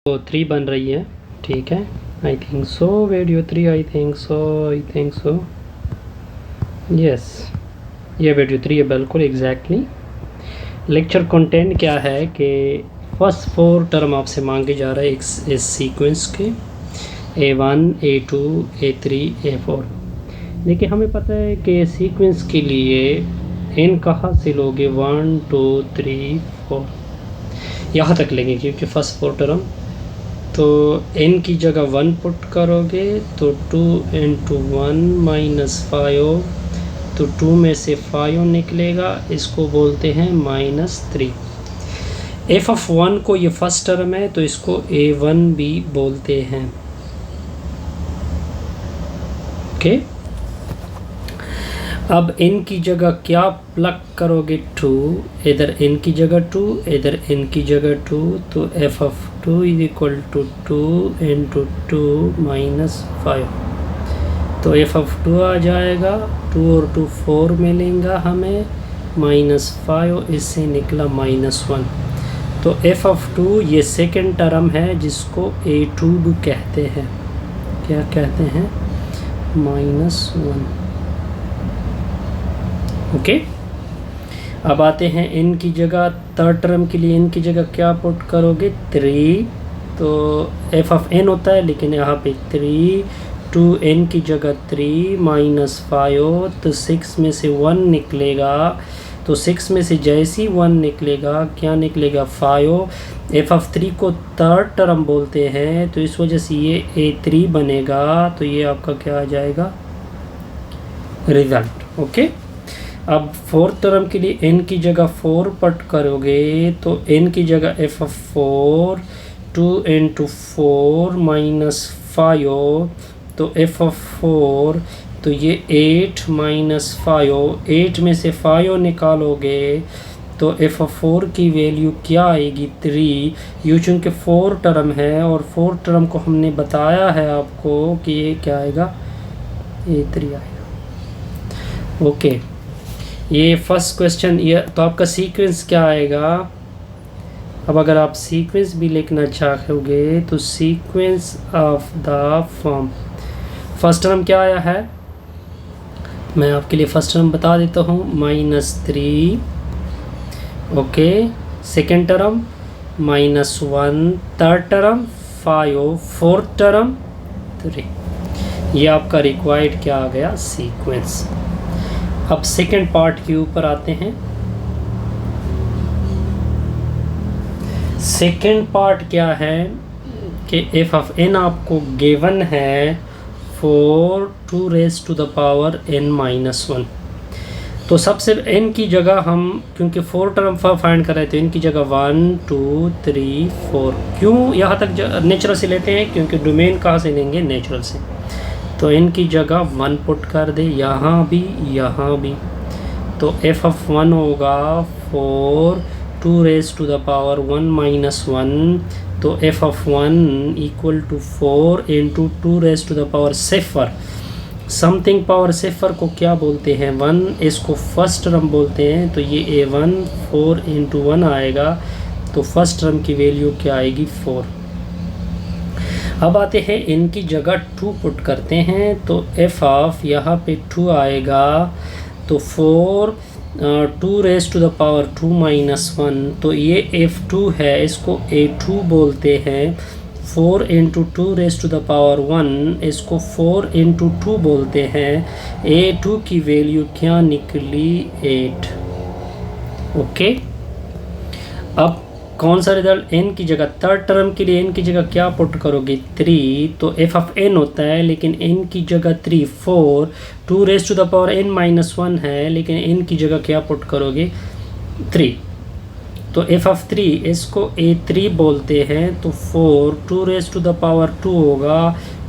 तो 3 बन रही है, ठीक है। I think so video 3, I think so yes, ये वीडियो 3 है बिल्कुल एग्जैक्टली। लेक्चर कंटेंट क्या है कि फर्स्ट 4 टर्म आपसे मांगे जा रहा है इस सीक्वेंस के A1 A2 A3 A4। देखिए हमें पता है कि सीक्वेंस के लिए n कहाँ से लोगे, 1 2 3 4 यहाँ तक लेंगे क्योंकि फर्स्ट 4 टर्म। तो n की जगह 1 पुट करोगे तो 2 × 1 - 5, तो 2 में से 5 निकलेगा, इसको बोलते हैं -3। f(1) को ये फर्स्ट टर्म है तो इसको A1 भी बोलते हैं, ओके। अब n की जगह क्या प्लग करोगे, 2, इधर n की जगह 2, इधर n की जगह 2, तो f(2) = 2 × 2 - 5, तो f(2) आ जाएगा। 2 और 2 4 मिलेगा हमें, -5, इससे निकला -1। तो f(2) ये सेकंड टर्म है जिसको A2 भी कहते हैं। क्या कहते हैं? -1, ओके। अब आते हैं n की जगह, थर्ड टर्म के लिए n की जगह क्या पुट करोगे, 3, तो f(n) होता है लेकिन यहाँ पे 3, 2n की जगह 3 -5, तो 6 में से 1 निकलेगा, तो 6 में से जैसी 1 निकलेगा क्या निकलेगा, 5। f(3) को थर्ड टर्म बोलते हैं तो इस वजह से ये A3 बनेगा, तो ये आपका क्या आ जाएगा, रिजल्ट, ओके। अब फोर्थ टर्म के लिए n की जगह 4 पुट करोगे तो n की जगह f(4), 2 × 4 - 5, तो f(4), तो ये 8 - 5, 8 में से 5 निकालोगे तो f(4) की वैल्यू क्या आएगी, 3। यूँ चूँकि 4 टर्म है और 4 टर्म को हमने बताया है आपको कि ये क्या आएगा, A3 आएगा, ओके। ये फर्स्ट क्वेश्चन, ये तो आपका सीक्वेंस क्या आएगा। अब अगर आप सीक्वेंस भी लिखना चाहोगे तो sequence of the form, first term क्या आया है, मैं आपके लिए फर्स्ट टर्म बता देता हूँ, -3, okay. Second term -1, third term 5, fourth term 3। ये आपका रिक्वायर्ड क्या आ गया, सीक्वेंस। अब सेकेंड पार्ट के ऊपर आते हैं। सेकेंड पार्ट क्या है कि f(n) आपको गिवन है 4 2 n-1। तो सबसे n की जगह हम, क्योंकि 4 टर्म फाइंड कर रहे थे, n की जगह 1 2 3 4। क्यों यहाँ तक नेचुरल से लेते हैं, क्योंकि डोमेन कहाँ से लेंगे, नेचुरल से। तो n की जगह 1 पुट कर दे, यहाँ भी यहाँ भी, तो f(1) होगा 4 2 1 - 1, तो f(1) = 4 × 2 0 समथिंग पावर सिफर को क्या बोलते हैं, 1, इसको फर्स्ट टर्म बोलते हैं, तो ये A1 4 × 1 आएगा, तो फर्स्ट टर्म की वैल्यू क्या आएगी, 4। अब आते हैं n की जगह 2 पुट करते हैं, तो f(, यहाँ पे 2 आएगा, तो 4 2 2 - 1, तो ये f(2) है, इसको A2 बोलते हैं। 4 × 2 1, इसको 4 × 2 बोलते हैं। A2 की वैल्यू क्या निकली, 8, ओके। अब कौन सा रिजल्ट, n की जगह, थर्ड टर्म के लिए n की जगह क्या पुट करोगे, 3, तो f(n) होता है लेकिन n की जगह 3, 4 2 n-1 है लेकिन n की जगह क्या पुट करोगे, 3, तो f(3) इसको A3 बोलते हैं, तो 4 2 होगा,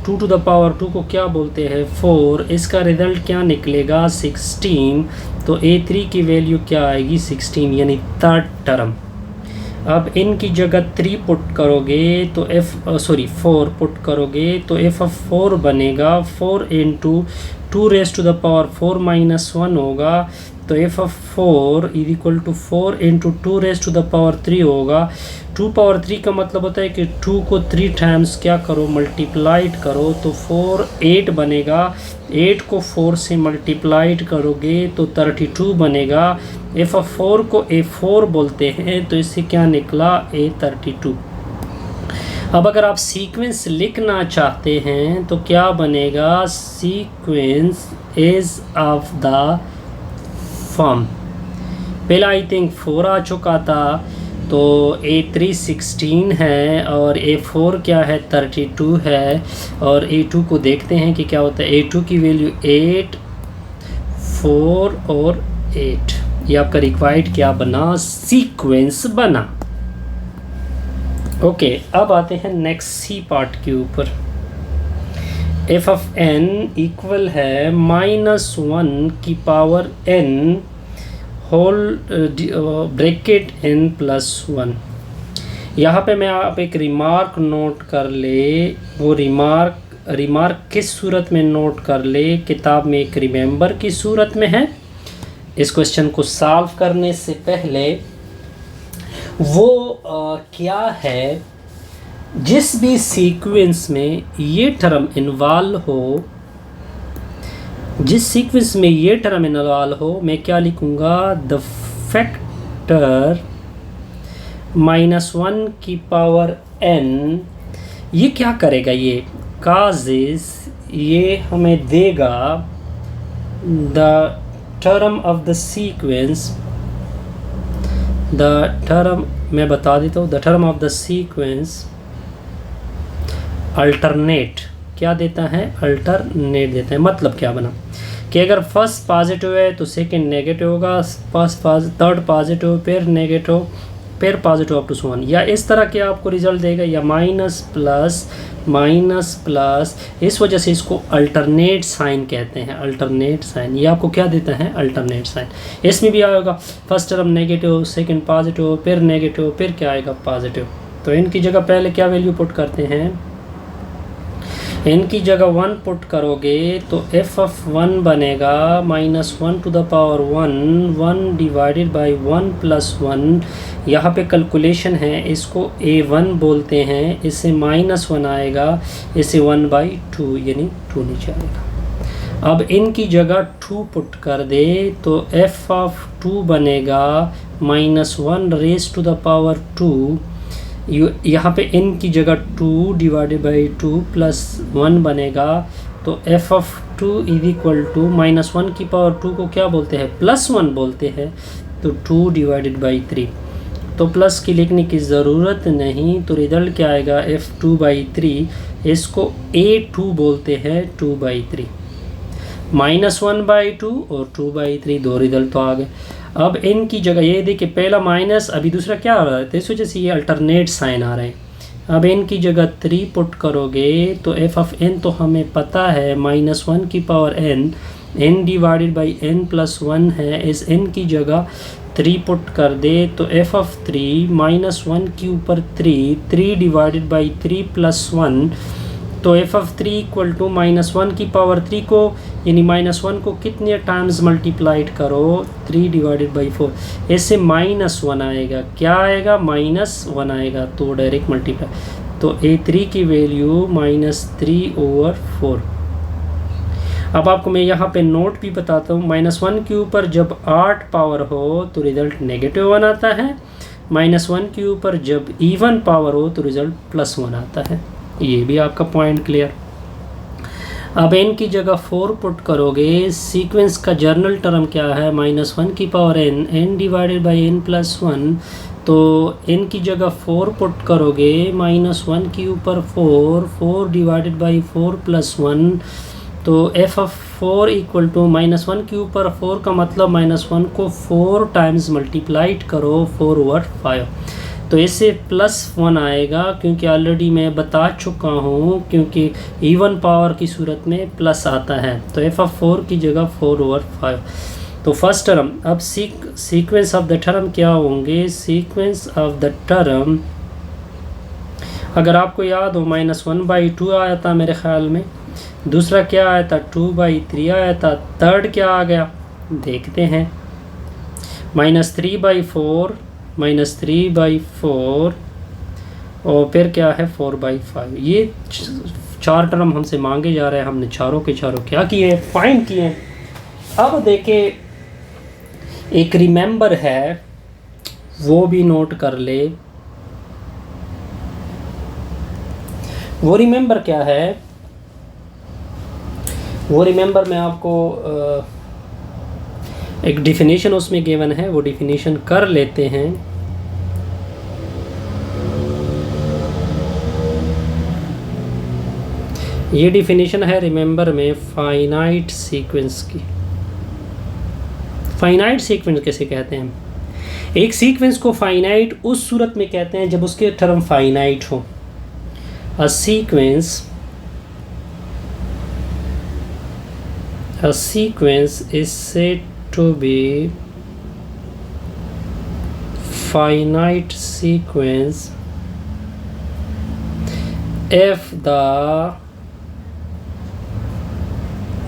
2 को क्या बोलते हैं, 4, इसका रिजल्ट क्या निकलेगा, 16, तो A3 की वैल्यू क्या आएगी, 16, यानी थर्ड टर्म। अब n की जगह 3 पुट करोगे तो 4 पुट करोगे तो f(4) बनेगा, 4 × 2 4 - 1 होगा, तो F of 4 is equal to 4 into 2 raise to the power 3 होगा। 2 पावर 3 का मतलब होता है कि 2 को 3 टाइम्स क्या करो, मल्टीप्लाइड करो, तो 4 8 बनेगा। 8 को 4 से मल्टीप्लाइड करोगे तो 32 बनेगा। एफ ऑफ 4 को A4 बोलते हैं, तो इससे क्या निकला, A32। अब अगर आप सीक्वेंस लिखना चाहते हैं तो क्या बनेगा, sequence is of the form. पहला आई थिंक 4 आ चुका था, तो A3 16 है और A4 क्या है, 32 है। और A2 को देखते हैं कि क्या होता है। A2 की वैल्यू 8 4 और 8। ये आपका रिक्वायर्ड क्या बना, सीक्वेंस बना। ओके, अब आते हैं नेक्स्ट सी पार्ट के ऊपर। एफ ऑफ n इक्वल है -1 की power n whole bracket n plus 1। यहाँ पे मैं आप एक रिमार्क नोट कर ले। वो रिमार्क किस सूरत में नोट कर ले, किताब में एक रिमेंबर की सूरत में है। इस क्वेश्चन को सॉल्व करने से पहले वो क्या है, जिस भी सीक्वेंस में ये टर्म इन्वॉल्व हो, जिस सीक्वेंस में ये टर्म इन्वॉल्व हो, मैं क्या लिखूँगा, द फैक्टर -1 की पावर n। ये क्या करेगा, ये काजेस, ये हमें देगा the term of the sequence, the term, मैं बता देता हूँ, the term of the sequence alternate. क्या देता है, अल्टरनेट देता है। मतलब क्या बना कि अगर फर्स्ट पॉजिटिव है तो सेकंड नेगेटिव होगा, थर्ड पॉजिटिव फिर नेगेटिव फिर पॉजिटिव अप टू 1, या इस तरह के आपको रिजल्ट देगा, या माइनस प्लस। इस वजह से इसको अल्टरनेट साइन कहते हैं, अल्टरनेट साइन। ये आपको क्या देता है, अल्टरनेट साइन। इसमें भी आएगा first term negative, second positive, फिर नेगेटिव, फिर क्या आएगा, पॉजिटिव। तो इनकी जगह पहले क्या वैल्यू पुट करते हैं, इनकी जगह 1 पुट करोगे तो एफ ऑफ 1 बनेगा -1 to the power 1 divided by 1 plus 1। यहाँ पे कैलकुलेशन है, इसको A1 बोलते हैं, इससे -1 आएगा, इससे 1/2 यानी 2 नीचे आएगा। अब इनकी जगह 2 पुट कर दे तो एफ ऑफ 2 बनेगा -1 रेज टू द पावर 2। यहाँ पे n की जगह 2 डिवाइडेड बाई 2 प्लस 1 बनेगा, तो F of 2 is equal to -1 की पावर 2 को क्या बोलते हैं, +1 बोलते हैं, तो 2 डिवाइडेड बाई 3। तो प्लस की लिखने की ज़रूरत नहीं, तो रिजल्ट क्या आएगा, f2/3। इसको A2 बोलते हैं, 2/3, -1/2 और 2/3, दो रिजल्ट तो आ गए। अब n की जगह ये देखिए, पहला माइनस, अभी दूसरा क्या आ रहा है, तो इस वजह से ये अल्टरनेट साइन आ रहे हैं। अब n की जगह 3 पुट करोगे तो एफ ऑफ n तो हमें पता है -1 की power n divided by n plus 1 है। इस n की जगह 3 पुट कर दे तो एफ ऑफ 3 -1 के ऊपर 3 डिवाइडेड बाई 3 प्लस 1, तो एफ ऑफ 3 इक्वल टू -1 की पावर 3 को, यानी -1 को कितने टाइम्स मल्टीप्लाइड करो, 3 डिवाइडेड बाई 4, इससे -1 आएगा। क्या आएगा, -1 आएगा, तो डायरेक्ट मल्टीप्लाई। तो A3 की वैल्यू -3/4। अब आपको मैं यहाँ पे नोट भी बताता हूँ, -1 के ऊपर जब 8 पावर हो तो रिज़ल्ट -1 आता है, -1 के ऊपर जब इवन पावर हो तो रिज़ल्ट +1 आता है। ये भी आपका पॉइंट क्लियर। अब n की जगह 4 पुट करोगे, सीक्वेंस का जर्नल टर्म क्या है, -1 की power n divided by n plus 1, तो n की जगह 4 पुट करोगे, -1 के ऊपर 4 डिवाइडेड बाई 4 प्लस 1, तो एफ ऑफ 4 इक्वल टू -1 के ऊपर 4 का मतलब -1 को 4 टाइम्स मल्टीप्लाइड करो, 4/5, तो इससे +1 आएगा, क्योंकि ऑलरेडी मैं बता चुका हूँ, क्योंकि इवन पावर की सूरत में प्लस आता है। तो एफ ऑफ 4 की जगह 4/5। तो फर्स्ट टर्म। अब सीक्वेंस ऑफ द टर्म क्या होंगे, सीक्वेंस ऑफ द टर्म अगर आपको याद हो, -1/2 आया था मेरे ख्याल में, दूसरा क्या आया था, 2/3 आया था, थर्ड क्या आ गया देखते हैं। -3/4 -3/4 और फिर क्या है 4/5। ये 4 टर्म हमसे मांगे जा रहे हैं, हमने चारों के चारों क्या किए, फाइंड किए। अब देखें, एक रिमेंबर है, वो भी नोट कर ले। वो रिमेंबर क्या है, वो रिमेंबर मैं आपको एक डिफिनीशन उसमें गिवन है, वो डिफिनीशन कर लेते हैं। ये डिफिनीशन है रिमेंबर में फाइनाइट सीक्वेंस की। फाइनाइट सीक्वेंस कैसे कहते हैं? एक सीक्वेंस को फाइनाइट उस सूरत में कहते हैं जब उसके टर्म फाइनाइट हो। A sequence is said to be finite sequence if the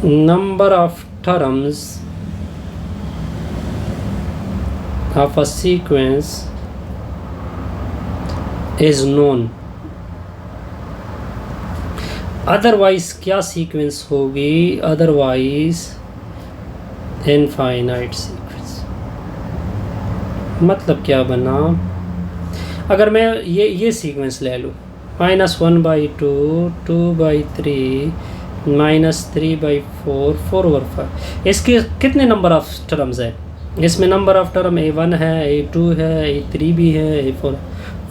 number of terms of a sequence is known। Otherwise क्या सीक्वेंस होगी? Otherwise infinite sequence. मतलब क्या बना? अगर मैं ये सीक्वेंस ले लूँ, -1/2, 2/3, -3/4, 4/5, इसके कितने नंबर ऑफ टर्म्स हैं? इसमें नंबर ऑफ टर्म A1 है, A2 है, A3 भी है, A4।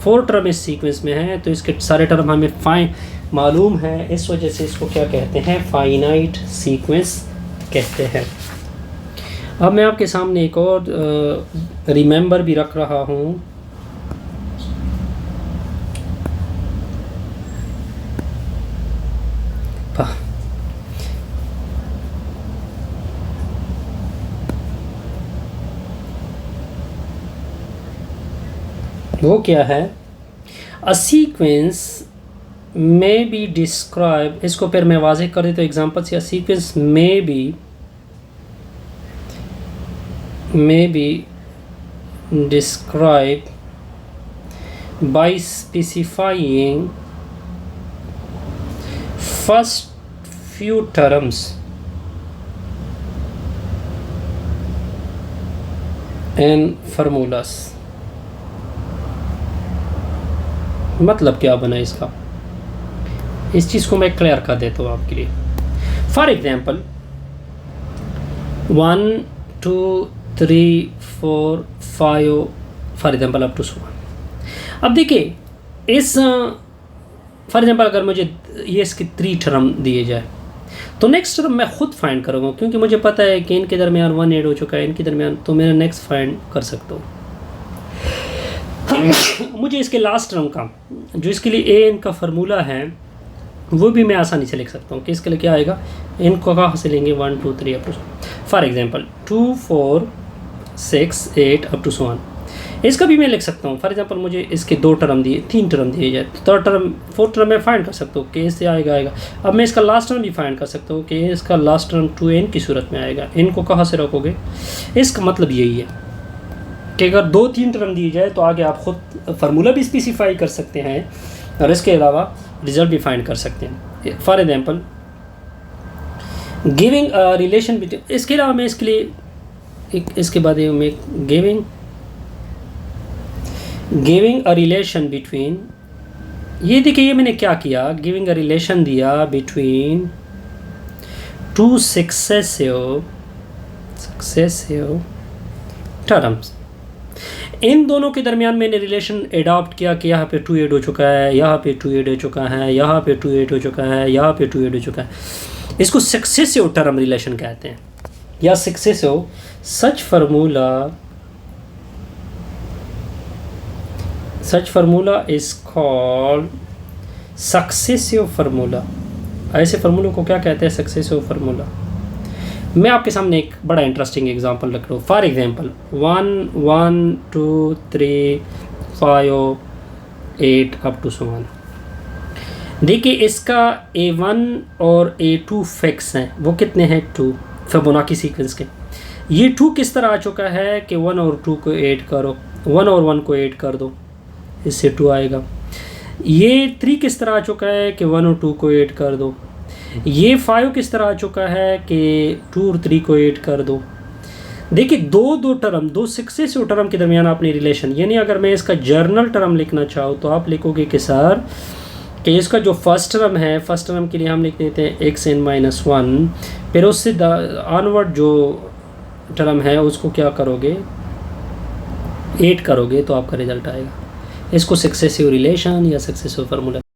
4 टर्म इस सीक्वेंस में हैं, तो इसके सारे टर्म हमें मालूम है। इस वजह से इसको क्या कहते हैं? फाइनाइट सीक्वेंस कहते हैं। अब मैं आपके सामने एक और रिमेंबर भी रख रहा हूँ। वो क्या है? A sequence may be described, इसको फिर मैं वाज़ेह कर देता हूँ एग्जाम्पल से। Sequence may be described by specifying first few terms and formulas। मतलब क्या बना इसका? इस चीज़ को मैं क्लियर कर देता हूँ आपके लिए। For example 1 2 3 4 5 for example up to 1। अब देखिए, इस फॉर एग्जाम्पल अगर मुझे ये इसके 3 टर्म दिए जाए, तो नेक्स्ट टर्म मैं खुद फाइंड करूँगा, क्योंकि मुझे पता है कि इनके दरमियान 1 ऐड हो चुका है, इनके दरमियान, तो मैं नेक्स्ट फाइंड कर सकता हूँ। मुझे इसके लास्ट टर्म का, जो इसके लिए ए इनका फार्मूला है, वो भी मैं आसानी से लिख सकता हूँ कि इसके लिए क्या आएगा। इनको कहाँ से लेंगे? 1 2 3 up to, for example 2 4 6 8 up to 1। इसका भी मैं लिख सकता हूँ। फॉर एग्जांपल मुझे इसके 2 टर्म दिए, 3 टर्म दिए जाए, तो 3rd टर्म 4th टर्म मैं फाइंड कर सकता हूँ कि इससे आएगा। अब मैं इसका लास्ट टर्म भी फाइंड कर सकता हूँ कि इसका लास्ट टर्म 2n की सूरत में आएगा। इनको कहाँ से रखोगे? इसका मतलब यही है कि अगर 2-3 टर्म दी जाए तो आगे आप खुद फार्मूला भी स्पेसिफाई कर सकते हैं और इसके अलावा रिजल्ट भी फाइंड कर सकते हैं। For example giving a relation between, इसके अलावा मैं इसके लिए इसके बाद में गिविंग अ रिलेशन बिटवीन, ये देखिए, ये मैंने क्या किया, गिविंग अ रिलेशन दिया बिटवीन 2 सक्सेसिव टर्म्स। इन दोनों के दरमियान मैंने रिलेशन एडॉप्ट किया कि यहाँ पे 2 ऐड हो चुका है, यहाँ पे 2 ऐड हो चुका है, यहाँ पे 2 ऐड हो चुका है, यहाँ पे 2 ऐड हो चुका है। इसको सक्सेसिव टर्म रिलेशन कहते हैं, या successive. Such formula is called successive formula. ऐसे फार्मूलों को क्या कहते हैं? Successive formula. मैं आपके सामने एक बड़ा इंटरेस्टिंग एग्जांपल रख रहा हूँ। For example 1 1 2 3 5 8 up to 1। देखिए, इसका A1 और A2 फिक्स हैं, वो कितने हैं? 2 फिबोनाची सीक्वेंस के। ये 2 किस तरह आ चुका है कि 1 और 2 को ऐड करो, 1 और 1 को ऐड कर दो, इससे 2 आएगा। ये 3 किस तरह आ चुका है कि 1 और 2 को ऐड कर दो। ये 5 किस तरह आ चुका है कि 2 और 3 को ऐड कर दो। देखिए दो टर्म, दो सक्सेसिव टर्म के दरमियान आपने रिलेशन, यानी अगर मैं इसका जर्नल टर्म लिखना चाहूँ तो आप लिखोगे कि सर कि इसका जो फर्स्ट टर्म है, फर्स्ट टर्म के लिए हम लिख देते हैं xn-1, फिर उससे ऑनवर्ड जो टर्म है उसको क्या करोगे, ऐड करोगे, तो आपका रिजल्ट आएगा। इसको सक्सेसिव रिलेशन या सक्सेसिव फार्मूला